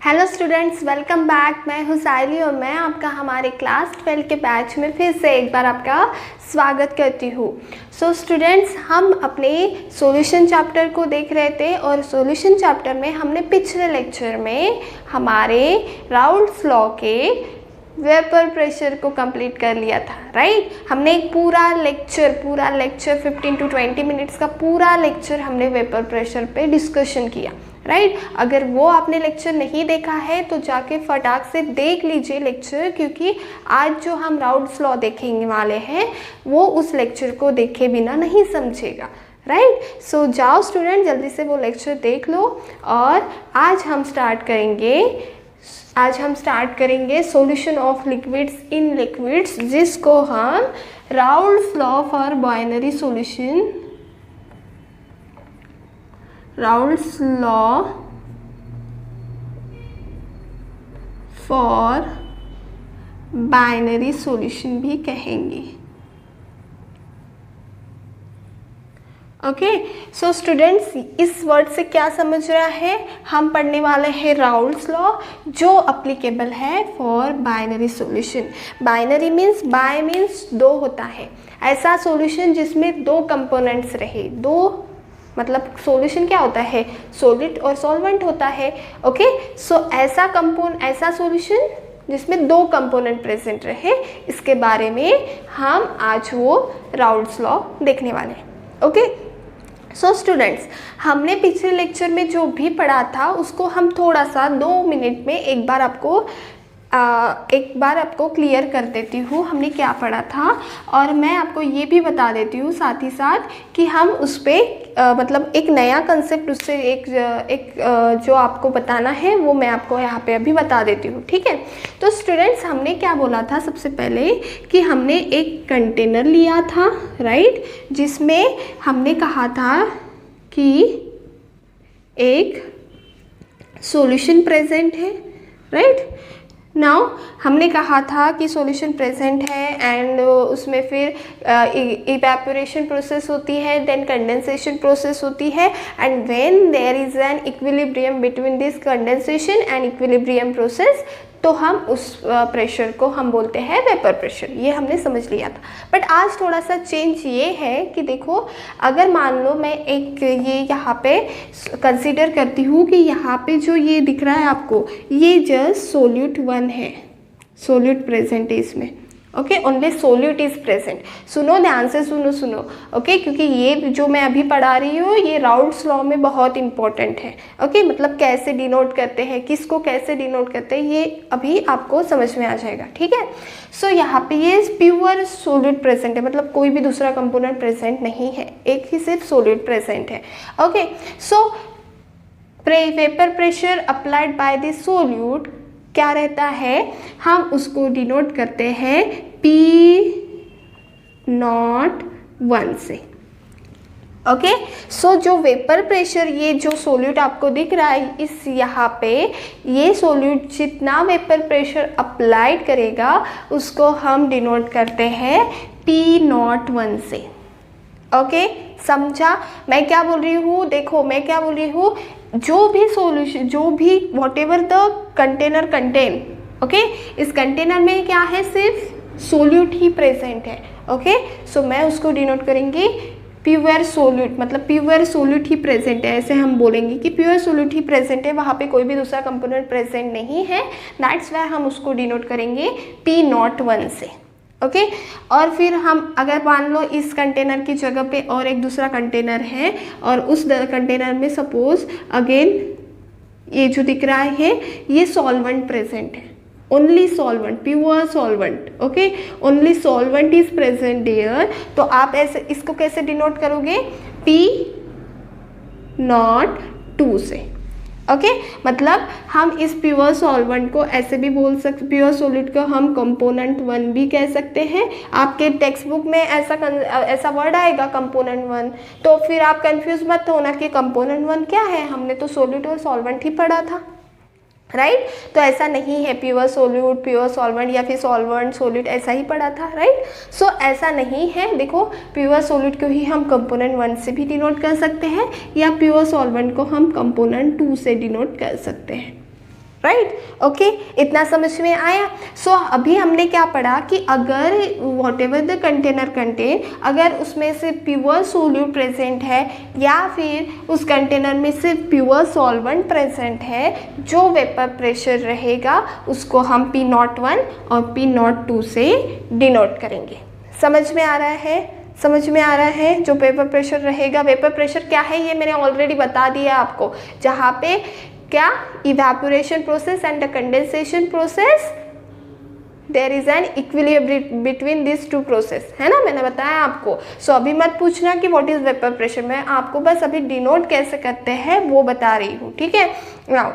Hello students, welcome back. मैं हूँ साइली और मैं आपका हमारे क्लास 12 के बैच में फिर से एक बार आपका स्वागत करती हूँ। सो स्टूडेंट्स, हम अपने सॉल्यूशन चैप्टर को देख रहे थे और सॉल्यूशन चैप्टर में हमने पिछले लेक्चर में हमारे राउल्ट्स लॉ के वेपर प्रेशर को कंप्लीट कर लिया था, राइट। हमने एक पूरा लेक्चर 15 to 20 मिनट्स का पूरा लेक्चर हमने वेपर प्रेशर पे डिस्कशन किया, राइट। अगर वो आपने लेक्चर नहीं देखा है तो जाके फटाक से देख लीजिए लेक्चर, क्योंकि आज जो हम राउल्ट्स लॉ देखेंगे वाले हैं वो उस लेक्चर को देखे बिना नहीं समझेगा, राइट। सो जाओ स्टूडेंट, जल्दी से वो लेक्चर देख लो। और आज हम स्टार्ट करेंगे solution of liquids in liquids, जिसको हम Raoult's law for binary solution, Raoult's law for binary solution भी कहेंगे। ओके, सो स्टूडेंट्स, इस वर्ड से क्या समझ रहा है? हम पढ़ने वाले हैं राउल्ट्स लॉ जो अप्लीकेबल है for binary solution. Binary means, bye means दो होता है, ऐसा सॉल्यूशन जिसमें दो कंपोनेंट्स रहे। दो मतलब सॉल्यूशन क्या होता है? सॉलिड और सॉल्वेंट होता है। ओके, सो ऐसा सॉल्यूशन जिसमें दो कंपोनेंट प्रेजेंट रहे, इसके बारे में हम आज वो राउल्ट्स लॉ देखने वाले हैं। ओके, सो स्टूडेंट्स, हमने पिछले लेक्चर में जो भी पढ़ा था उसको हम थोड़ा सा 2 मिनट में एक बार आपको क्लियर कर देती हूँ हमने क्या पढ़ा था। और मैं आपको ये भी बता देती हूँ साथ ही साथ कि हम उस पर मतलब एक नया कंसेप्ट, उससे एक जो आपको बताना है वो मैं आपको यहाँ पे अभी बता देती हूँ, ठीक है। तो स्टूडेंट्स, हमने क्या बोला था सबसे पहले कि हमने एक कंटेनर लिया था, राइट, जिसमें हमने कहा था कि एक सॉल्यूशन प्रेजेंट है, राइट। नाउ हमने कहा था कि सॉल्यूशन प्रेजेंट है एंड उसमें फिर इवेपोरेशन प्रोसेस होती है, देन कंडेंसेशन प्रोसेस होती है, and when there is an equilibrium between this condensation and equilibrium process, तो हम उस प्रेशर को हम बोलते हैं वेपर प्रेशर। ये हमने समझ लिया था। बट आज थोड़ा सा चेंज ये है कि देखो, अगर मान लो मैं एक ये यहाँ पे कंसीडर करती हूँ कि यहाँ पे जो ये दिख रहा है आपको, ये जस्ट सोल्यूट 1 है, सोल्यूट प्रेजेंट है इसमें। Okay, only solute is present. सुनो, ध्यान से सुनो, ओके, क्योंकि ये जो मैं अभी पढ़ा रही हूँ ये राउल्ट्स लॉ में बहुत इंपॉर्टेंट है। ओके, मतलब कैसे डिनोट करते हैं, किसको कैसे डिनोट करते हैं, ये अभी आपको समझ में आ जाएगा, ठीक है। सो यहाँ पे ये प्योर सोल्यूट प्रेजेंट है, मतलब कोई भी दूसरा कंपोनेंट प्रेजेंट नहीं है, एक ही सिर्फ सोल्यूट प्रेजेंट है। Okay, so vapour pressure applied by the solute क्या रहता है? हम उसको डिनोट करते हैं P01 से। ओके, सो जो वेपर प्रेशर, ये जो सोल्यूट आपको दिख रहा है इस यहाँ पे, ये सोल्यूट जितना वेपर प्रेशर अप्लाइड करेगा उसको हम डिनोट करते हैं P01 से। ओके, समझा मैं क्या बोल रही हूँ? देखो मैं क्या बोल रही हूँ, जो भी सॉल्यूशन, जो भी what ever the container contain, okay, इस कंटेनर में क्या है? सिर्फ सोल्यूट ही प्रेजेंट है। ओके, सो मैं उसको डिनोट करेंगे प्योर सोल्यूट, मतलब प्योर सोल्यूट ही प्रेजेंट है, ऐसे हम बोलेंगे कि प्योर सोल्यूट ही प्रेजेंट है, वहाँ पे कोई भी दूसरा कंपोनेंट प्रेजेंट नहीं है। दैट्स वाई हम उसको डिनोट करेंगे P01 से। ओके, और फिर हम अगर मान लो इस कंटेनर की जगह पे और एक दूसरा कंटेनर है और उस कंटेनर में सपोज अगेन ये जो दिख रहा है ये सॉल्वेंट प्रेजेंट है, only solvent, pure solvent. Okay, only solvent is present there, तो आप ऐसे इसको कैसे डिनोट करोगे? P02 से। ओके, मतलब हम इस प्योर सॉल्वेंट को ऐसे भी बोल सकते, प्योर सॉलिड को हम कंपोनेंट 1 भी कह सकते हैं। आपके टेक्स्ट बुक में ऐसा वर्ड आएगा कंपोनेंट 1, तो फिर आप कंफ्यूज मत होना कि कंपोनेंट 1 क्या है, हमने तो सॉलिड और सॉल्वेंट ही पढ़ा था, राइट। तो ऐसा नहीं है प्योर सोल्यूट, प्योर सॉल्वेंट या फिर सॉल्वेंट सोल्यूट ऐसा ही पढ़ा था, राइट। सो ऐसा नहीं है। देखो, प्योर सोल्यूट को ही हम कंपोनेंट 1 से भी डिनोट कर सकते हैं या प्योर सॉल्वेंट को हम कंपोनेंट 2 से डिनोट कर सकते हैं। राइट, ओके, इतना समझ में आया। सो अभी हमने क्या पढ़ा कि अगर what ever the container contain, अगर उसमें से प्योर सोल्यूट प्रेजेंट है या फिर उस कंटेनर में सिर्फ प्योर सॉल्वेंट प्रेजेंट है, जो वेपर प्रेशर रहेगा उसको हम P01 और P02 से डिनोट करेंगे। समझ में आ रहा है? समझ में आ रहा है? जो वेपर प्रेशर रहेगा, वेपर प्रेशर क्या है ये मैंने ऑलरेडी बता दिया आपको, जहाँ पे क्या evaporation process and the condensation process, there is an equilibrium between this two process, है ना, मैंने बताया आपको। सो अभी मत पूछना कि व्हाट इज वेपर प्रेशर, मैं आपको बस अभी डिनोट कैसे करते हैं वो बता रही हूँ, ठीक है। नाउ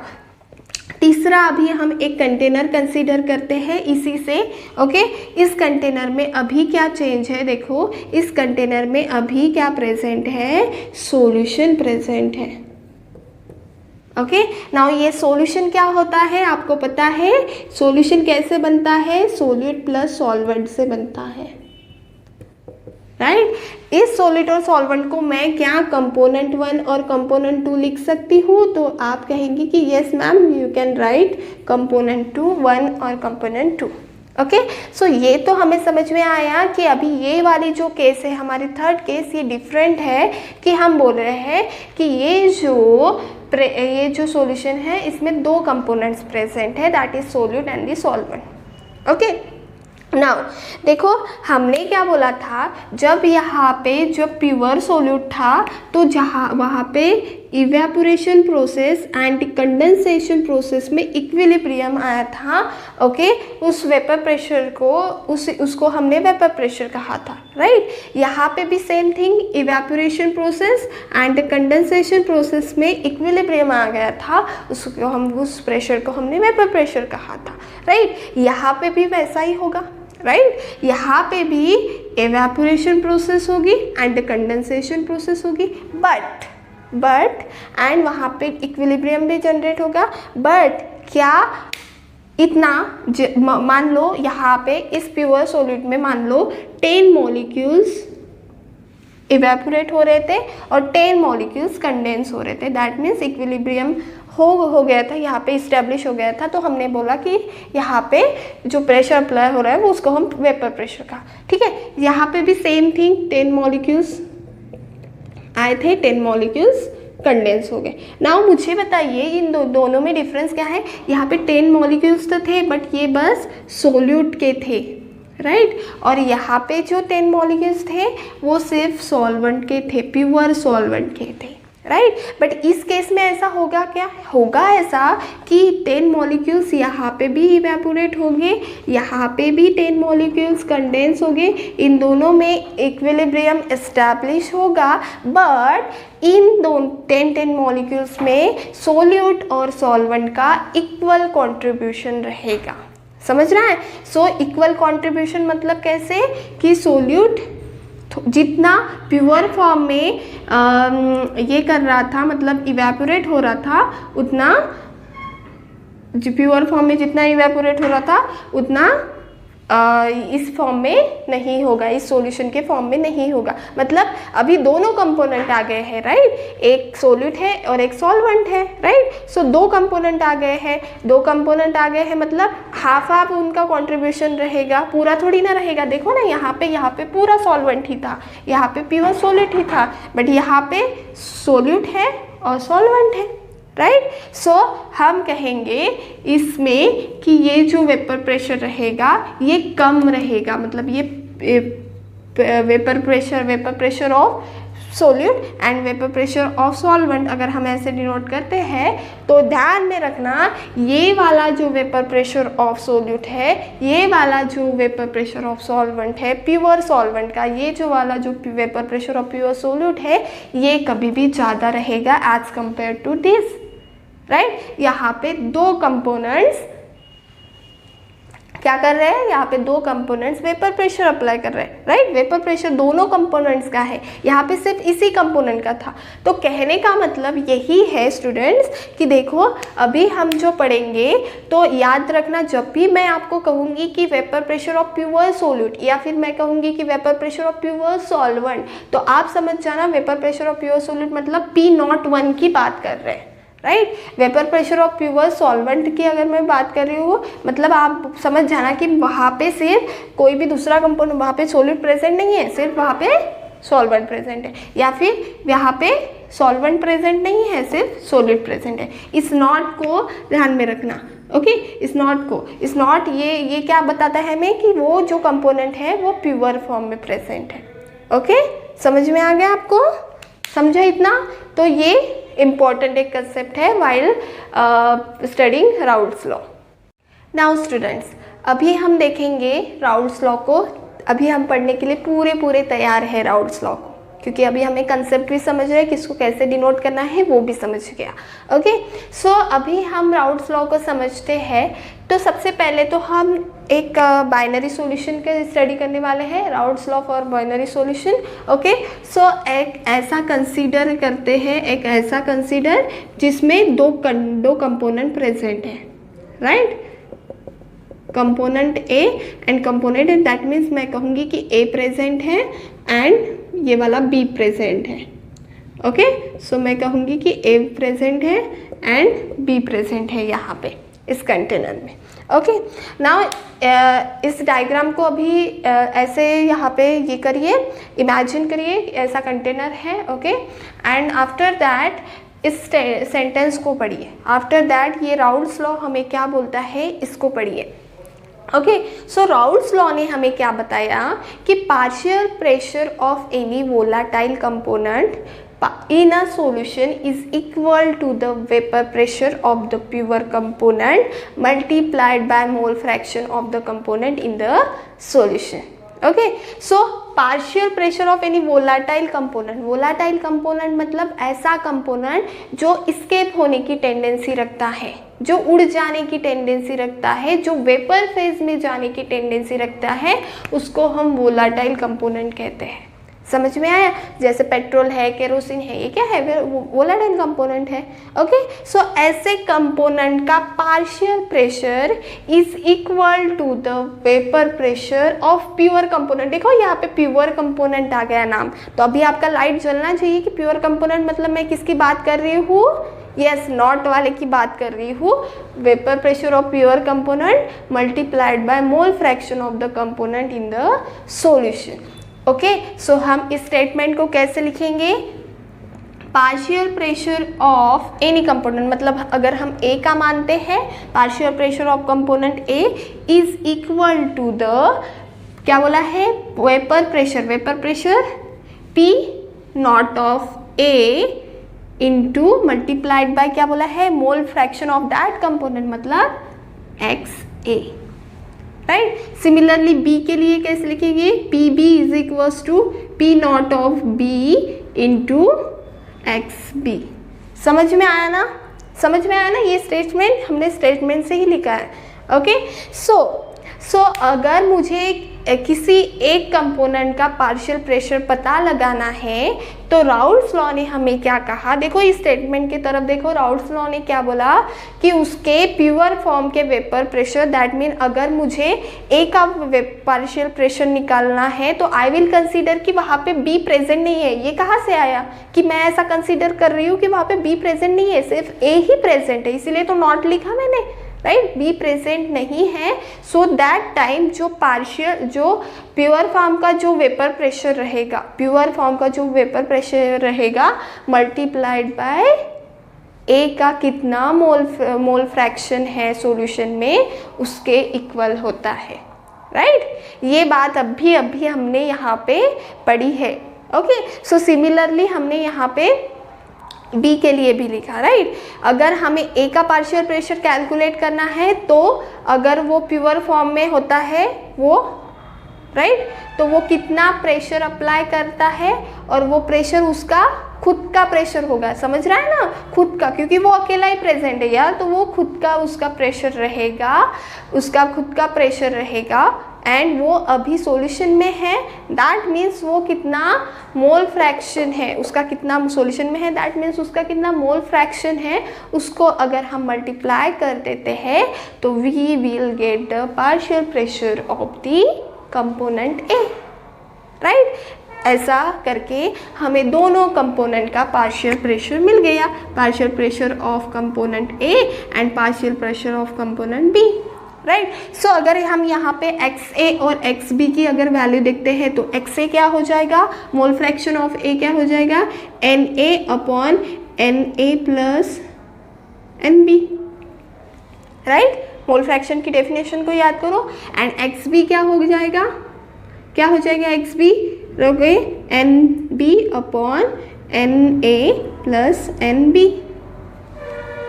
तीसरा अभी हम एक कंटेनर कंसीडर करते हैं इसी से, ओके। इस कंटेनर में अभी क्या चेंज है, देखो इस कंटेनर में अभी क्या प्रेजेंट है, सॉल्यूशन प्रेजेंट है, ओके। नाउ ये सॉल्यूशन क्या होता है आपको पता है, सॉल्यूशन कैसे बनता है, सोल्यूट प्लस सॉल्वेंट से बनता है, राइट। इस सॉलिड और सॉल्वेंट को मैं क्या कंपोनेंट 1 और कंपोनेंट 2 लिख सकती हूँ, तो आप कहेंगे कि yes ma'am you can write component 2 1 और कंपोनेंट 2, ओके। सो ये तो हमें समझ में आया कि अभी ये वाली जो केस है हमारी थर्ड केस, ये डिफरेंट है कि हम बोल रहे हैं कि ये जो सॉल्यूशन है इसमें दो कंपोनेंट्स प्रेजेंट है, that is solute and the solvent, okay. Now देखो हमने क्या बोला था, जब यहाँ पे जब प्योर सोल्यूट था तो जहाँ वहाँ पे evaporation process and condensation process में इक्विलिब्रियम आया था, ओके। उस वेपर प्रेशर को उसको हमने वेपर प्रेशर कहा था, राइट। यहाँ पे भी same thing, evaporation process and condensation process में इक्विलिब्रियम आ गया था, उसको हम उस प्रेशर को हमने वेपर प्रेशर कहा था, राइट। यहाँ पे भी वैसा ही होगा, राइट। यहाँ पे भी एवेपोरेशन प्रोसेस होगी एंड कंडेंसेशन प्रोसेस होगी, बट एंड वहाँ पे इक्विलिब्रियम भी जनरेट होगा, बट क्या इतना मान लो यहाँ पे इस प्योर सॉलिड में मान लो 10 मॉलिक्यूल्स इवेपोरेट हो रहे थे और 10 मॉलिक्यूल्स कंडेंस हो रहे थे, दैट मीन्स इक्विलिब्रियम हो गया था, यहाँ पे इस्टेब्लिश हो गया था। तो हमने बोला कि यहाँ पे जो प्रेशर अप्लाई हो रहा है वो उसको हम वेपर प्रेशर का, ठीक है। यहाँ पे भी सेम थिंग, 10 मॉलिक्यूल्स आए थे, 10 मॉलिक्यूल्स कंडेंस हो गए। नाउ मुझे बताइए इन दोनों में डिफरेंस क्या है, यहाँ पे 10 मॉलिक्यूल्स तो थे बट ये बस सोल्यूट के थे, राइट। और यहाँ पे जो 10 मॉलिक्यूल्स थे वो सिर्फ सॉल्वेंट के थे, प्योर सॉल्वेंट के थे, राइट। बट इस केस में ऐसा होगा, क्या होगा ऐसा कि 10 मॉलिक्यूल्स यहाँ पे भी इवेपोरेट होंगे, यहाँ पे भी 10 मॉलिक्यूल्स कंडेंस होंगे, इन दोनों में इक्विलिब्रियम एस्टैब्लिश होगा, बट इन दोनों 10 मॉलिक्यूल्स में सोल्यूट और सॉल्वेंट का इक्वल कंट्रीब्यूशन रहेगा, समझ रहा है। सो इक्वल कंट्रीब्यूशन मतलब कैसे कि सोल्यूट जितना प्योर फॉर्म में ये कर रहा था, मतलब इवेपोरेट हो रहा था, उतना प्योर फॉर्म में जितना इवेपोरेट हो रहा था उतना इस फॉर्म में नहीं होगा, इस सॉल्यूशन के फॉर्म में नहीं होगा। मतलब अभी दोनों कंपोनेंट आ गए हैं, राइट। एक सोल्यूट है और एक सॉल्वेंट है, राइट। सो दो कंपोनेंट आ गए हैं, मतलब हाफ उनका कंट्रीब्यूशन रहेगा, पूरा थोड़ी ना रहेगा। देखो ना यहाँ पे पूरा सॉल्वेंट ही था, यहाँ पे प्योर सोल्यूट ही था, बट यहाँ पे सोल्यूट है और सॉल्वेंट है, राइट। सो हम कहेंगे इसमें कि ये जो वेपर प्रेशर रहेगा ये कम रहेगा, मतलब ये vapour pressure of solute and vapour pressure of solvent अगर हम ऐसे डिनोट करते हैं तो ध्यान में रखना, ये वाला जो वेपर प्रेशर ऑफ सोल्यूट है, ये वाला जो वेपर प्रेशर ऑफ सॉल्वेंट है प्योर सॉल्वेंट का, ये जो वाला जो vapour pressure of pure solute है ये कभी भी ज़्यादा रहेगा as compare to this, right. यहाँ पे दो कंपोनेंट्स क्या कर रहे हैं, यहाँ पे दो कंपोनेंट्स वेपर प्रेशर अप्लाई कर रहे हैं, राइट। वेपर प्रेशर दोनों कंपोनेंट्स का है, यहाँ पे सिर्फ इसी कंपोनेंट का था। तो कहने का मतलब यही है स्टूडेंट्स कि देखो अभी हम जो पढ़ेंगे तो याद रखना, जब भी मैं आपको कहूँगी कि vapour pressure of pure solute या फिर मैं कहूँगी कि vapour pressure of pure solvent, तो आप समझ जाना vapour pressure of pure solute मतलब P01 की बात कर रहे हैं, right. Vapour pressure of pure solvent की अगर मैं बात कर रही हूँ, मतलब आप समझ जाना कि वहाँ पे सिर्फ कोई भी दूसरा कंपोनेंट, वहाँ पे सॉलिड प्रेजेंट नहीं है, सिर्फ वहाँ पे सॉल्वेंट प्रेजेंट है, या फिर यहाँ पे सॉल्वेंट प्रेजेंट नहीं है, सिर्फ सॉलिड प्रेजेंट है। इस नॉट को ध्यान में रखना, ओके। इस नॉट ये क्या बताता है हमें कि वो जो कंपोनेंट है वो प्योर फॉर्म में प्रेजेंट है, ओके। समझ में आ गया आपको? समझा इतना? तो ये इम्पॉर्टेंट एक कंसेप्ट है while studying Raoult's law. Now students, अभी हम देखेंगे राउल्ट्स लॉ को। अभी हम पढ़ने के लिए पूरे तैयार है राउल्ट्स लॉ को, क्योंकि अभी हमें कंसेप्ट भी समझ रहे हैं कि इसको कैसे डिनोट करना है वो भी समझ गया, ओके। सो अभी हम राउल्ट्स लॉ को समझते हैं। तो सबसे पहले तो हम एक बाइनरी सॉल्यूशन के स्टडी करने वाले हैं, Raoult's law for binary solution, okay. So एक ऐसा कंसीडर करते हैं, एक ऐसा कंसीडर जिसमें दो कंपोनेंट प्रेजेंट है, right. Component A and component, that means मैं कहूँगी कि ए प्रेजेंट है एंड ये वाला बी प्रेजेंट है, ओके। सो मैं कहूँगी कि ए प्रेजेंट है एंड बी प्रेजेंट है यहाँ पे इस कंटेनर में, ओके। नाउ इस डायग्राम को अभी ऐसे यहाँ पे ये करिए, इमेजिन करिए ऐसा कंटेनर है, ओके। एंड आफ्टर दैट इस सेंटेंस को पढ़िए। आफ्टर दैट ये राउल्ट्स लॉ हमें क्या बोलता है इसको पढ़िए, ओके। सो राउल्ट्स लॉ ने हमें क्या बताया कि partial pressure of any volatile component in a solution is equal to the vapor pressure of the pure component multiplied by mole fraction of the component in the solution, okay. So partial pressure of any volatile component मतलब ऐसा component जो escape होने की tendency रखता है, जो उड़ जाने की टेंडेंसी रखता है, जो वेपर फेज में जाने की टेंडेंसी रखता है, उसको हम वोलाटाइल कंपोनेंट कहते हैं। समझ में आया? जैसे पेट्रोल है, केरोसिन है, ये क्या है? वोलाटाइल कंपोनेंट है, ओके। सो ऐसे कंपोनेंट का partial pressure is equal to the vapour pressure of pure component. देखो यहाँ पे प्योर कंपोनेंट आ गया नाम, तो अभी आपका लाइट जलना चाहिए कि प्योर कंपोनेंट मतलब मैं किसकी बात कर रही हूँ? यस, नॉट वाले की बात कर रही हूँ। Vapour pressure of pure component multiplied by mole fraction of the component in the solution, okay. So हम इस स्टेटमेंट को कैसे लिखेंगे? Partial pressure of any component, मतलब अगर हम ए का मानते हैं, partial pressure of component A is equal to the, क्या बोला है? Vapour pressure P not of A into multiplied by क्या बोला है? Mole fraction of that component, मतलब x A, right. Similarly B के लिए कैसे लिखेंगे? P B is equals to P not of B into X B. समझ में आया ना? ये स्टेटमेंट हमने स्टेटमेंट से ही लिखा है, ओके। सो अगर मुझे किसी एक कंपोनेंट का पार्शियल प्रेशर पता लगाना है तो राउल्ट्स लॉ ने हमें क्या कहा? देखो इस स्टेटमेंट की तरफ देखो, राउल्ट्स लॉ ने क्या बोला कि उसके प्योर फॉर्म के वेपर प्रेशर, दैट मीन अगर मुझे ए का पार्शियल प्रेशर निकालना है तो आई विल कंसीडर कि वहाँ पे बी प्रेजेंट नहीं है। ये कहाँ से आया कि मैं ऐसा कंसीडर कर रही हूँ कि वहाँ पे बी प्रेजेंट नहीं है, सिर्फ ए ही प्रेजेंट है, इसीलिए तो नॉट लिखा मैंने, राइट। बी प्रेजेंट नहीं है, सो दैट टाइम जो प्योर फॉर्म का जो वेपर प्रेशर रहेगा मल्टीप्लाइड बाय ए का कितना मोल फ्रैक्शन है सॉल्यूशन में, उसके इक्वल होता है, राइट। ये बात अभी हमने यहाँ पे पढ़ी है, ओके। सो सिमिलरली हमने यहाँ पे बी के लिए भी लिखा, राइट। अगर हमें ए का पार्शियल प्रेशर कैलकुलेट करना है तो अगर वो प्योर फॉर्म में होता है वो, राइट, तो वो कितना प्रेशर अप्लाई करता है और वो प्रेशर उसका खुद का प्रेशर होगा, समझ रहा है ना? खुद का, क्योंकि वो अकेला ही प्रेजेंट है यार, तो वो खुद का उसका प्रेशर रहेगा, एंड वो अभी सॉल्यूशन में है, दैट मीन्स वो कितना मोल फ्रैक्शन है उसका, कितना सॉल्यूशन में है, दैट मीन्स उसका कितना मोल फ्रैक्शन है, उसको अगर हम मल्टीप्लाई कर देते हैं तो we will get the partial pressure of the component A, right. ऐसा करके हमें दोनों कंपोनेंट का पार्शियल प्रेशर मिल गया, partial pressure of component A and partial pressure of component B, right. So अगर हम यहाँ पे XA और XB की अगर वैल्यू देखते हैं तो XA क्या हो जाएगा, मोल फ्रैक्शन ऑफ A क्या हो जाएगा, Na upon Na plus Nb, right. Mole fraction की डेफिनेशन को याद करो। एंड XB क्या हो जाएगा, क्या हो जाएगा XB, रहोगे Nb upon Na plus Nb,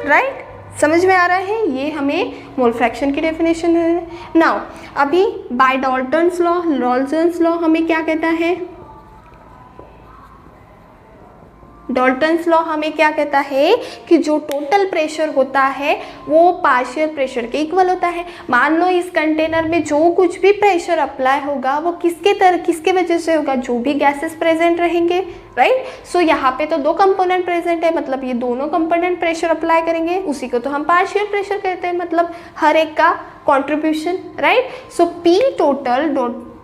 right. समझ में आ रहा है, ये हमें मोल फ्रैक्शन की डेफिनेशन है। नाउ अभी बाय डाल्टन्स लॉ हमें क्या कहता है, डाल्टन्स लॉ हमें क्या कहता है कि जो टोटल प्रेशर होता है वो पार्शियल प्रेशर के इक्वल होता है। मान लो इस कंटेनर में जो कुछ भी प्रेशर अप्लाई होगा वो किसके वजह से होगा, जो भी गैसेस प्रेजेंट रहेंगे, राइट। सो यहाँ पे तो दो कंपोनेंट प्रेजेंट है, मतलब ये दोनों कंपोनेंट प्रेशर अप्लाई करेंगे, उसी को तो हम पार्शियल प्रेशर कहते हैं, मतलब हर एक का contribution, right. So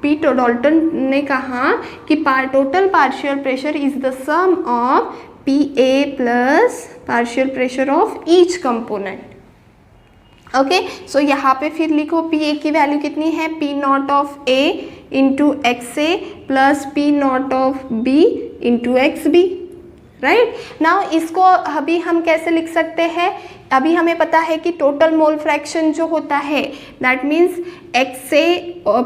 P Dalton ने कहा कि total partial pressure is the sum of PA plus partial pressure of each component, okay. So यहाँ पे फिर लिखो PA की वैल्यू कितनी है, P not of A into XA plus P not of B into XB, right. Now इसको अभी हम कैसे लिख सकते हैं, अभी हमें पता है कि टोटल मोल फ्रैक्शन जो होता है that means XA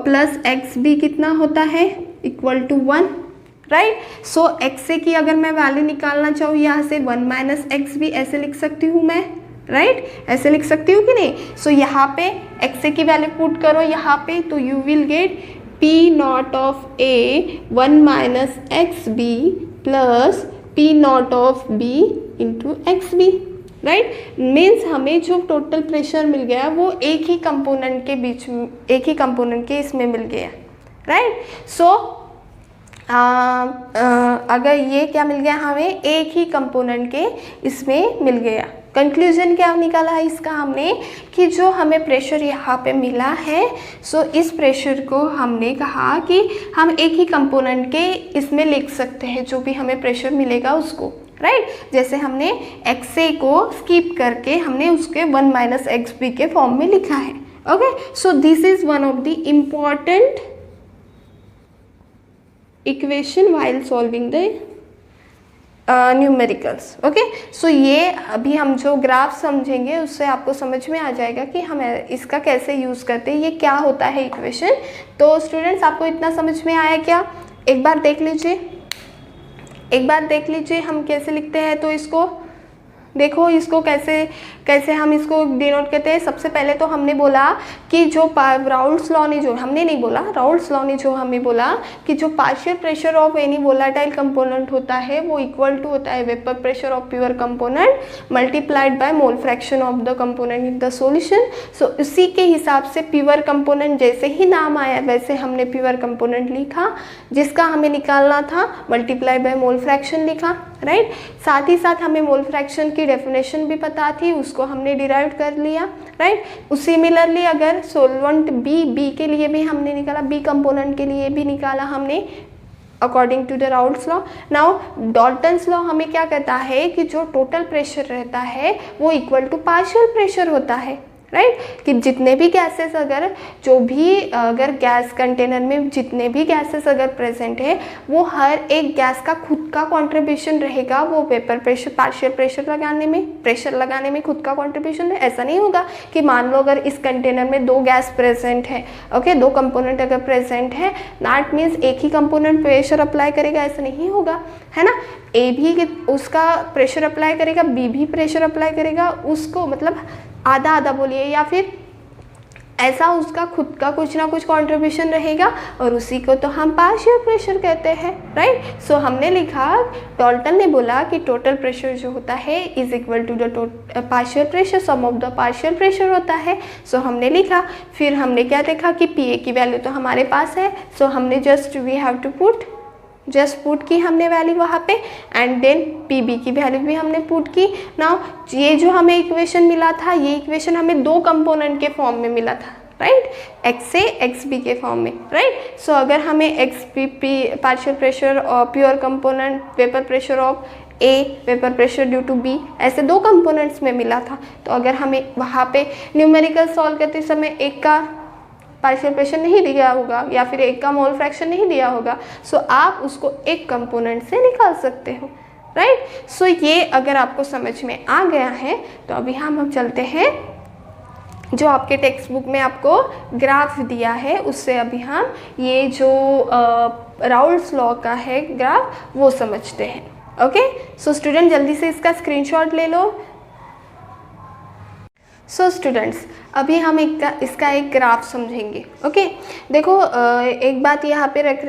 plus XB कितना होता है, equal to 1, right. So XA की अगर मैं वैल्यू निकालना चाहूँ यहाँ से 1 माइनस XB ऐसे लिख सकती हूँ मैं, राइट, ऐसे लिख सकती हूँ कि नहीं। सो यहाँ पे XA की वैल्यू पुट करो यहाँ पे, तो you will get P not of A 1 minus XB plus P not of B into XB, right. Means हमें जो टोटल प्रेशर मिल गया वो एक ही कंपोनेंट के बीच में, एक ही कंपोनेंट के इसमें मिल गया, राइट। सो अगर ये क्या मिल गया हमें, एक ही कंपोनेंट के इसमें मिल गया। कंक्लूजन क्या निकाला है इसका हमने कि जो हमें प्रेशर यहाँ पे मिला है, सो इस प्रेशर को हमने कहा कि हम एक ही कंपोनेंट के इसमें लिख सकते हैं, जो भी हमें प्रेशर मिलेगा उसको, राइट। जैसे हमने XA को स्किप करके हमने उसके 1 माइनस XB के फॉर्म में लिखा है, okay. So this is one of the important equation while solving the numericals, okay. So ये अभी हम जो ग्राफ समझेंगे उससे आपको समझ में आ जाएगा कि हम इसका कैसे यूज़ करते हैं, ये क्या होता है इक्वेशन। तो स्टूडेंट्स आपको इतना समझ में आया क्या, एक बार देख लीजिए हम कैसे लिखते हैं। तो इसको देखो, इसको कैसे हम इसको डिनोट करते हैं। सबसे पहले तो हमने बोला कि जो राउल्स लॉ ने जो हमने नहीं बोला, राउल्स लॉ ने जो हमें बोला कि जो partial pressure of any volatile component होता है वो इक्वल टू होता है vapour pressure of pure component multiplied by mole fraction of the component in the solution. So उसी के हिसाब से प्योर कंपोनेंट जैसे ही नाम आया वैसे हमने प्योर कंपोनेंट लिखा, जिसका हमें निकालना था मल्टीप्लाई बाय मोल फ्रैक्शन लिखा, राइट। साथ ही साथ हमें मोल फ्रैक्शन की डेफिनेशन भी पता थी, उसको हमने डिराइव कर लिया, राइट। सिमिलरली अगर सोलवेंट बी के लिए भी हमने निकाला, बी कंपोनेंट के लिए भी निकाला हमने according to the Raoult's law. Now Dalton's law हमें क्या कहता है कि जो टोटल प्रेशर रहता है वो इक्वल टू पार्शियल प्रेशर होता है, राइट। कि जितने भी गैसेस अगर गैस कंटेनर में जितने भी गैसेस अगर प्रेजेंट है वो हर एक गैस का खुद का कंट्रीब्यूशन रहेगा, वो वेपर प्रेशर पार्शियल प्रेशर लगाने में खुद का कंट्रीब्यूशन है। ऐसा नहीं होगा कि मान लो अगर इस कंटेनर में 2 गैस प्रेजेंट है, ओके, 2 कंपोनेंट अगर प्रेजेंट है दैट मीन्स एक ही कंपोनेंट प्रेशर अप्लाई करेगा, ऐसा नहीं होगा, है ना। ए भी उसका प्रेशर अप्लाई करेगा, बी भी प्रेशर अप्लाई करेगा, उसको मतलब आधा आधा बोलिए या फिर ऐसा उसका खुद का कुछ ना कुछ कंट्रीब्यूशन रहेगा और उसी को तो हम पार्शियल प्रेशर कहते हैं, राइट। सो हमने लिखा, डाल्टन ने बोला कि टोटल प्रेशर जो होता है is equal to the partial pressure, sum of the partial pressure होता है। सो हमने लिखा, फिर हमने क्या देखा कि PA की वैल्यू तो हमारे पास है, सो हमने वी हैव टू पुट की हमने वैल्यू वहाँ पे, एंड देन PB की वैल्यू भी हमने पुट की। नाउ ये जो हमें इक्वेशन मिला था, ये इक्वेशन हमें 2 कंपोनेंट के फॉर्म में मिला था, राइट, एक्स से एक्स बी के फॉर्म में, राइट। सो अगर हमें X B P partial pressure और pure component vapour pressure of A, vapour pressure due to B, ऐसे दो कंपोनेंट्स में मिला था, तो अगर हमें वहाँ पे न्यूमेरिकल सॉल्व करते समय एक का पार्शियल प्रेशर नहीं दिया होगा या फिर एक का मोल फ्रैक्शन नहीं दिया होगा, सो आप उसको एक कंपोनेंट से निकाल सकते हो, राइट। सो ये अगर आपको समझ में आ गया है तो अभी हम चलते हैं जो आपके टेक्स्ट बुक में आपको ग्राफ दिया है उससे अभी हम ये जो राउल्ट्स लॉ का है ग्राफ वो समझते हैं। ओके, सो स्टूडेंट जल्दी से इसका स्क्रीनशॉट ले लो। सो स्टूडेंट्स अभी हम इसका एक ग्राफ समझेंगे। ओके, देखो एक बात यहाँ पे रख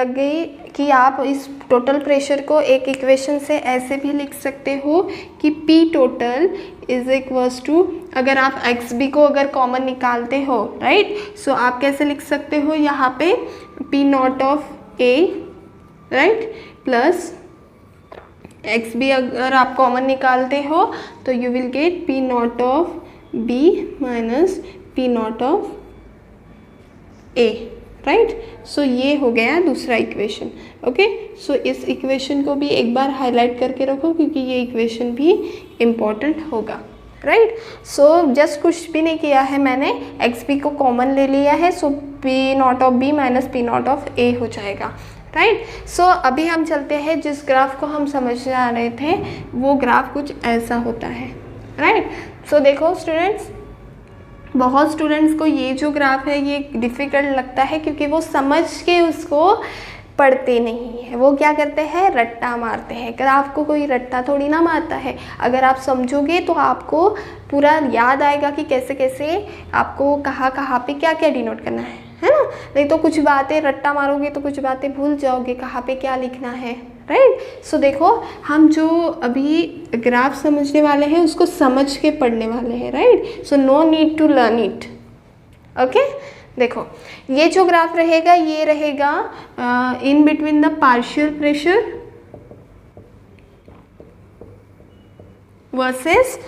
गई कि आप इस टोटल प्रेशर को एक इक्वेशन से ऐसे भी लिख सकते हो कि P total is equals to, अगर आप एक्स बी को अगर कॉमन निकालते हो, राइट, सो आप कैसे लिख सकते हो यहाँ पे P not of A, right, plus X B अगर आप कॉमन निकालते हो तो you will get P not of B minus P not of A, right. So ये हो गया दूसरा इक्वेशन। ओके, सो इस इक्वेशन को भी एक बार हाईलाइट करके रखो क्योंकि ये इक्वेशन भी इम्पॉर्टेंट होगा, राइट। सो जस्ट कुछ भी नहीं किया है मैंने, एक्स बी को कॉमन ले लिया है, सो P not of B minus P not of A हो जाएगा, राइट। सो अभी हम चलते हैं जिस ग्राफ को हम समझ आ रहे थे वो ग्राफ कुछ ऐसा होता है, राइट। सो देखो स्टूडेंट्स, बहुत स्टूडेंट्स को ये जो ग्राफ है ये डिफ़िकल्ट लगता है क्योंकि वो समझ के उसको पढ़ते नहीं है, वो क्या करते हैं, रट्टा मारते हैं। ग्राफ को कोई रट्टा थोड़ी ना मारता है, अगर आप समझोगे तो आपको पूरा याद आएगा कि कैसे कैसे आपको कहाँ पे क्या क्या डिनोट करना है ना। नहीं तो कुछ बातें रट्टा मारोगे तो कुछ बातें भूल जाओगे कहाँ पे क्या लिखना है, राइट। सो देखो हम जो अभी ग्राफ समझने वाले हैं उसको समझ के पढ़ने वाले हैं, right. So no need to learn it. Okay, देखो ये जो ग्राफ रहेगा ये रहेगा in between the partial pressure versus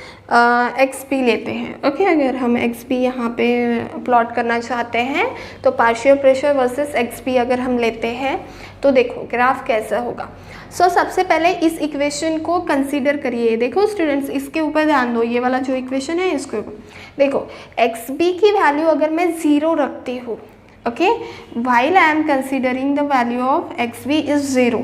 x P लेते हैं। ओके, अगर हम एक्स पी यहाँ पे प्लॉट करना चाहते हैं तो partial pressure versus x P अगर हम लेते हैं तो देखो ग्राफ कैसा होगा। सो सबसे पहले इस इक्वेशन को कंसीडर करिए। देखो स्टूडेंट्स इसके ऊपर ध्यान दो, ये वाला जो इक्वेशन है इसको देखो, एक्स बी की वैल्यू अगर मैं 0 रखती हूँ, okay, while I am considering the value of x B is 0।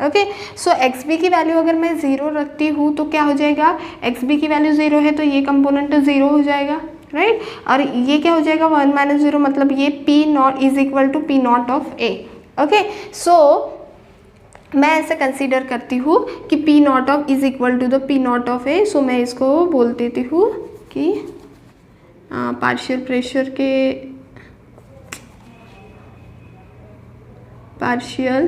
Okay, so x B की वैल्यू अगर मैं 0 रखती हूँ तो क्या हो जाएगा, एक्स बी की वैल्यू 0 है तो ये कंपोनेंट 0 हो जाएगा, राइट। और ये क्या हो जाएगा 1 माइनस 0, मतलब ये P naught is equal to P not of A। Okay, so मैं ऐसे कंसीडर करती हूँ कि P not of is equal to the P not of A। सो मैं इसको बोल देती हूँ कि पार्शियल प्रेशर के पार्शियल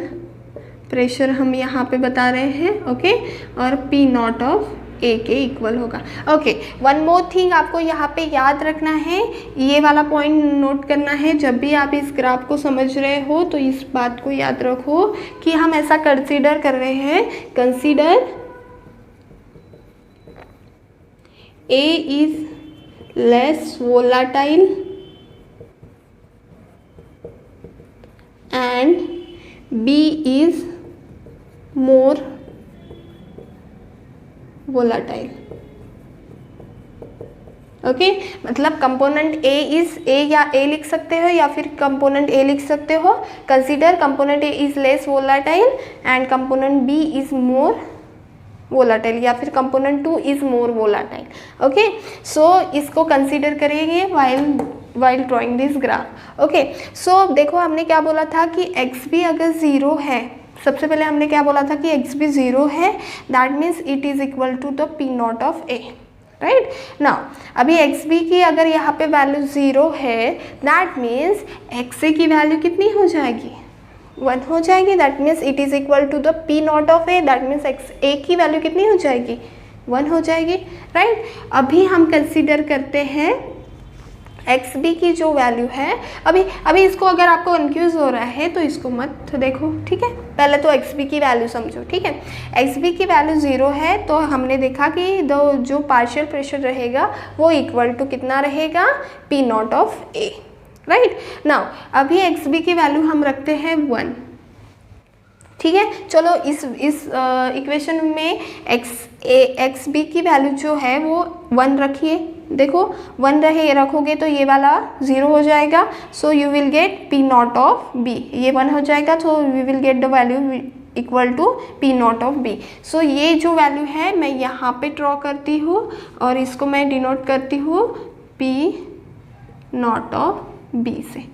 प्रेशर हम यहाँ पे बता रहे हैं, ओके, और P नॉट ऑफ A के इक्वल होगा। ओके, वन मोर थिंग आपको यहाँ पे याद रखना है, ये वाला पॉइंट नोट करना है जब भी आप इस ग्राफ को समझ रहे हो तो इस बात को याद रखो कि हम ऐसा कंसीडर कर रहे हैं, consider A is less volatile and B is more volatile. Okay, मतलब कंपोनेंट A इज A या A लिख सकते हो या फिर कंपोनेंट A लिख सकते हो। Consider component A is less volatile and component B is more volatile या फिर component 2 is more volatile. Okay, so इसको कंसीडर करेंगे while drawing this graph. Okay, so देखो हमने क्या बोला था कि एक्स बी अगर 0 है, सबसे पहले हमने क्या बोला था कि एक्स बी 0 है, that means it is equal to the P not of A, right. Now अभी एक्स बी की अगर यहाँ पे वैल्यू 0 है, दैट मीन्स एक्स ए की वैल्यू कितनी हो जाएगी, 1 हो जाएगी। That means it is equal to the P not of A, that means X A की वैल्यू कितनी हो जाएगी, 1 हो जाएगी, राइट। अभी हम कंसीडर करते हैं एक्स बी की जो वैल्यू है, अभी इसको अगर आपको कन्फ्यूज़ हो रहा है तो इसको मत देखो, ठीक है। पहले तो एक्स बी की वैल्यू समझो, ठीक है। एक्स बी की वैल्यू 0 है तो हमने देखा कि जो पार्शियल प्रेशर रहेगा वो इक्वल टू कितना रहेगा, P not of A, right. Now अभी एक्स बी की वैल्यू हम रखते हैं 1, ठीक है। चलो इस इक्वेशन में एक्स बी की वैल्यू जो है वो 1 रखिए, देखो 1 रखोगे तो ये वाला 0 हो जाएगा, so you will get P not of B, ये 1 हो जाएगा, तो we will get the value equal to P not of B. So ये जो वैल्यू है मैं यहाँ पे ड्रॉ करती हूँ और इसको मैं डिनोट करती हूँ पी नॉट ऑफ बी से,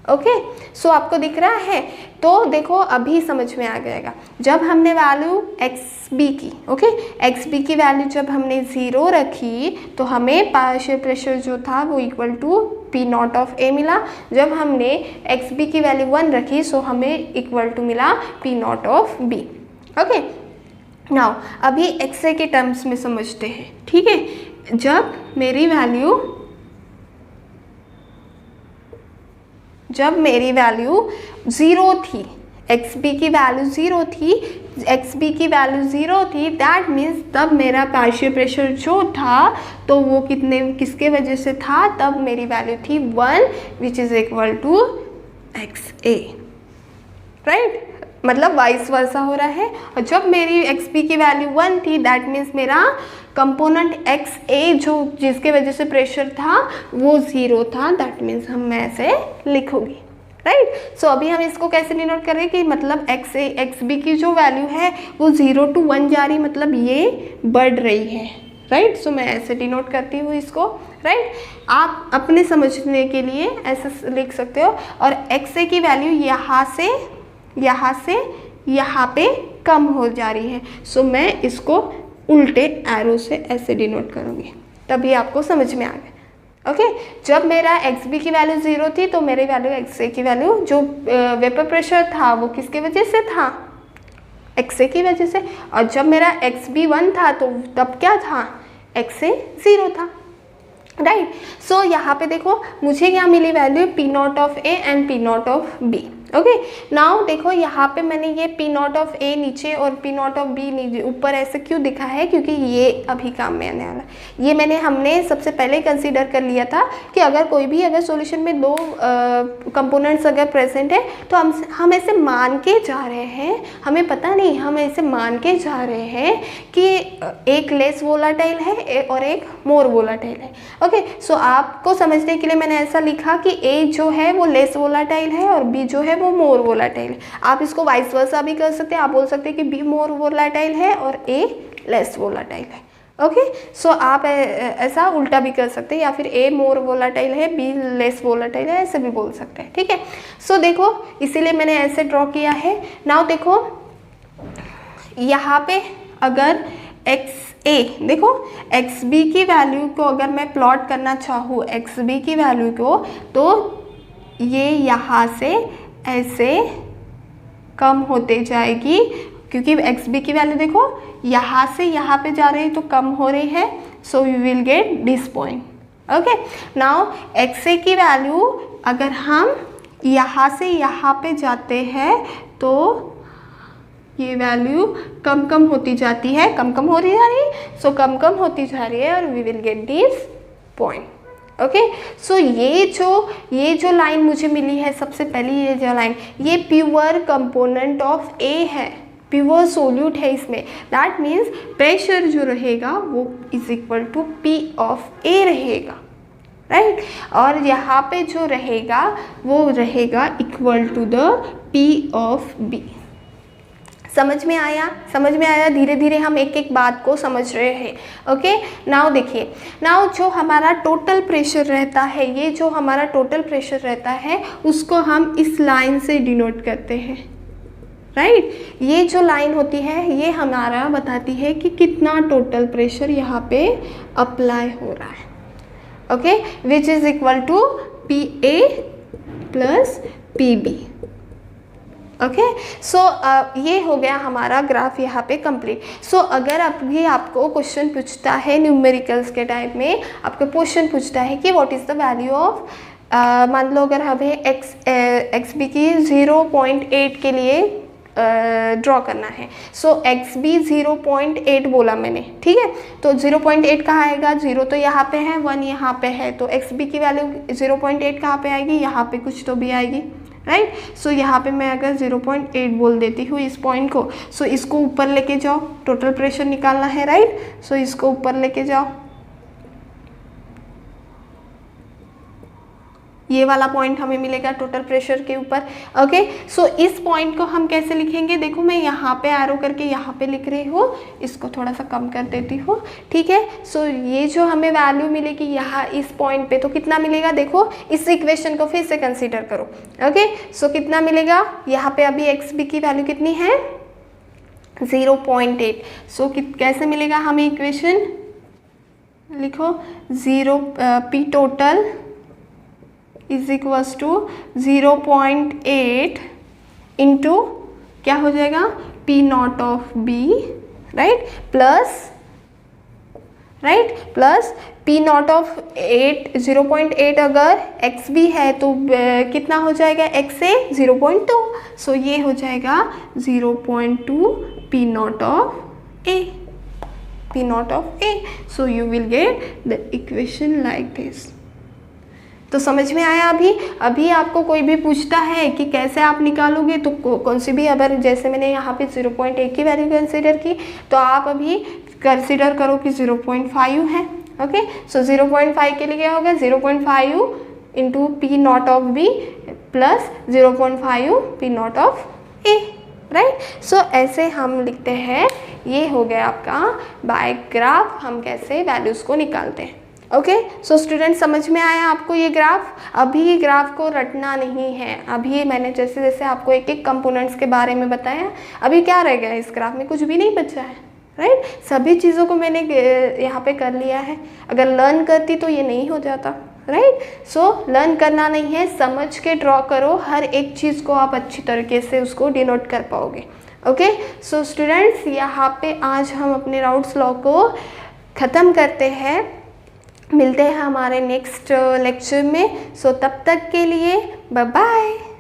ओके। सो आपको दिख रहा है, तो देखो अभी समझ में आ जाएगा। जब हमने वैल्यू एक्स बी की, ओके, एक्स बी की वैल्यू जब हमने 0 रखी तो हमें पार्शियल प्रेशर जो था वो equal to P not of A मिला। जब हमने एक्स बी की वैल्यू 1 रखी सो हमें इक्वल टू मिला P not of B, okay. Now अभी एक्स ए के टर्म्स में समझते हैं, ठीक है। जब मेरी वैल्यू 0 थी, एक्स बी की वैल्यू 0 थी, दैट मीन्स तब मेरा पार्शियल प्रेशर जो था तो वो किसके वजह से था, तब मेरी वैल्यू थी 1 which is equal to x A, right. मतलब वाइस वर्सा हो रहा है। और जब मेरी एक्स बी की वैल्यू 1 थी दैट मीन्स मेरा कंपोनेंट एक्स ए जो जिसके वजह से प्रेशर था वो 0 था, दैट मीन्स हम ऐसे लिखोगे, राइट। सो अभी हम इसको कैसे डिनोट करें कि मतलब एक्स बी की जो वैल्यू है वो 0 to 1 जा रही, मतलब ये बढ़ रही है, राइट। सो मैं ऐसे डिनोट करती हूँ इसको, राइट। आप अपने समझने के लिए ऐसे लिख सकते हो। और एक्स ए की वैल्यू यहाँ से यहाँ पे कम हो जा रही है, सो मैं इसको उल्टे एरो से ऐसे डिनोट करूँगी, तभी आपको समझ में आ गया, ओके। जब मेरा एक्स बी की वैल्यू 0 थी तो मेरी वैल्यू एक्स ए की वैल्यू जो वेपर प्रेशर था वो किसके वजह से था, एक्स ए की वजह से। और जब मेरा एक्स बी 1 था तो तब क्या था, एक्स ए 0 था, राइट। सो यहाँ पे देखो मुझे क्या मिली value, P not of A and P not of B, okay. Now देखो यहाँ पे मैंने ये पी नॉट ऑफ ए नीचे और पी नॉट ऑफ बी नीचे ऊपर ऐसे क्यों दिखा है, क्योंकि ये अभी काम में आने वाला। ये हमने सबसे पहले कंसीडर कर लिया था कि अगर कोई भी सॉल्यूशन में 2 कंपोनेंट्स अगर प्रेजेंट है तो हम ऐसे मान के जा रहे हैं, हमें पता नहीं, हम ऐसे मान के जा रहे हैं कि एक लेस वोलाटाइल है और एक मोर वोलाटाइल है, ओके। सो आपको समझने के लिए मैंने ऐसा लिखा कि ए जो है वो लेस वोलाटाइल है और बी जो है वो मोर वोलाटाइल है। आप इसको वाइस वर्सा भी कर सकते हैं, आप बोल सकते हैं कि बी मोर वोलाटाइल है और ए लेस वोलाटाइल है, ओके। सो आप ऐसा उल्टा भी कर सकते हैं, या फिर ए मोर वोलाटाइल है बी लेस वोलाटाइल है, ऐसे भी बोल सकते हैं, ठीक है। सो देखो इसीलिए मैंने ऐसे ड्रॉ किया है। नाउ देखो यहाँ पे अगर एक्स ए, देखो एक्स बी की वैल्यू को अगर मैं प्लॉट करना चाहूँ एक्स बी की वैल्यू को, तो ये यहाँ से ऐसे कम होते जाएगी, क्योंकि एक्स बी की वैल्यू देखो यहाँ से यहाँ पे जा रही है तो कम हो रही है, so you will get this point, okay. Now X A की वैल्यू अगर हम यहाँ से यहाँ पे जाते हैं तो ये वैल्यू कम होती जाती है, कम हो रही जा रही है, सो कम होती जा रही है और we will get this point, okay. So ये जो लाइन मुझे मिली है, सबसे पहली ये जो लाइन, ये प्योर कंपोनेंट ऑफ ए है, प्योर सोल्यूट है इसमें, दैट मीन्स प्रेशर जो रहेगा वो is equal to P of A रहेगा, राइट। और यहाँ पे जो रहेगा वो रहेगा equal to the P of B. समझ में आया, धीरे धीरे हम एक एक बात को समझ रहे हैं, ओके। नाउ देखिए, नाउ जो हमारा टोटल प्रेशर रहता है, ये जो हमारा टोटल प्रेशर रहता है उसको हम इस लाइन से डिनोट करते हैं, राइट। ये जो लाइन होती है ये हमारा बताती है कि कितना टोटल प्रेशर यहाँ पे अप्लाई हो रहा है, okay, which is equal to P A plus P B, okay. So ये हो गया हमारा ग्राफ यहाँ पे कंप्लीट। सो अगर अभी आपको क्वेश्चन पूछता है न्यूमेरिकल्स के टाइप में, आपको क्वेश्चन पूछता है कि what is the value of, मान लो अगर हमें एक्स बी की 0.8 के लिए ड्रॉ करना है। सो एक्स बी 0.8 बोला मैंने, ठीक है। तो 0.8 कहाँ आएगा, 0 तो यहाँ पे है, 1 यहाँ पे है, तो एक्स बी की वैल्यू 0.8 कहाँ पे आएगी, यहाँ पे कुछ तो भी आएगी, राइट। सो यहाँ पे मैं अगर 0.8 बोल देती हूँ इस पॉइंट को, सो इसको ऊपर लेके जाओ, टोटल प्रेशर निकालना है, राइट। सो इसको ऊपर लेके जाओ, ये वाला पॉइंट हमें मिलेगा टोटल प्रेशर के ऊपर, ओके। सो इस पॉइंट को हम कैसे लिखेंगे, देखो मैं यहाँ पे एरो करके यहाँ पे लिख रही हूँ, इसको थोड़ा सा कम कर देती हूँ, ठीक है। सो ये जो हमें वैल्यू मिलेगी यहाँ इस पॉइंट पे, तो कितना मिलेगा, देखो इस इक्वेशन को फिर से कंसीडर करो, ओके। सो कितना मिलेगा, यहाँ पे अभी एक्स बी की वैल्यू कितनी है, 0.8। सो कैसे मिलेगा हमें इक्वेशन, लिखो 0 P total is equals to 0.8 into क्या हो जाएगा, P not of B, right, plus P not of 0.8 अगर एक्स बी है तो कितना हो जाएगा, एक्स से 0.2, सो ये हो जाएगा 0.2 P not of A, so you will get the equation like this. तो समझ में आया। अभी आपको कोई भी पूछता है कि कैसे आप निकालोगे, तो कौन सी भी, अगर जैसे मैंने यहाँ पे 0.8 की वैल्यू कंसीडर की, तो आप अभी कंसीडर करो कि 0.5 है, ओके। सो 0.5 के लिए क्या होगा, 0.5 into P not of B plus 0.5 P not of A, right. So ऐसे हम लिखते हैं, ये हो गया आपका बाय ग्राफ हम कैसे वैल्यूज़ को निकालते हैं, ओके। सो स्टूडेंट समझ में आया आपको ये ग्राफ। अभी ग्राफ को रटना नहीं है, अभी मैंने जैसे जैसे आपको एक एक कंपोनेंट्स के बारे में बताया, अभी क्या रह गया इस ग्राफ में, कुछ भी नहीं बचा है, राइट। सभी चीज़ों को मैंने यहाँ पे कर लिया है, अगर लर्न करती तो ये नहीं हो जाता, राइट। सो लर्न करना नहीं है, समझ के ड्रॉ करो, हर एक चीज़ को आप अच्छी तरीके से उसको डिनोट कर पाओगे, ओके। सो स्टूडेंट्स यहाँ पे आज हम अपने राउट्स लॉ को ख़त्म करते हैं, मिलते हैं हमारे नेक्स्ट लेक्चर में। सो तब तक के लिए बाय बाय।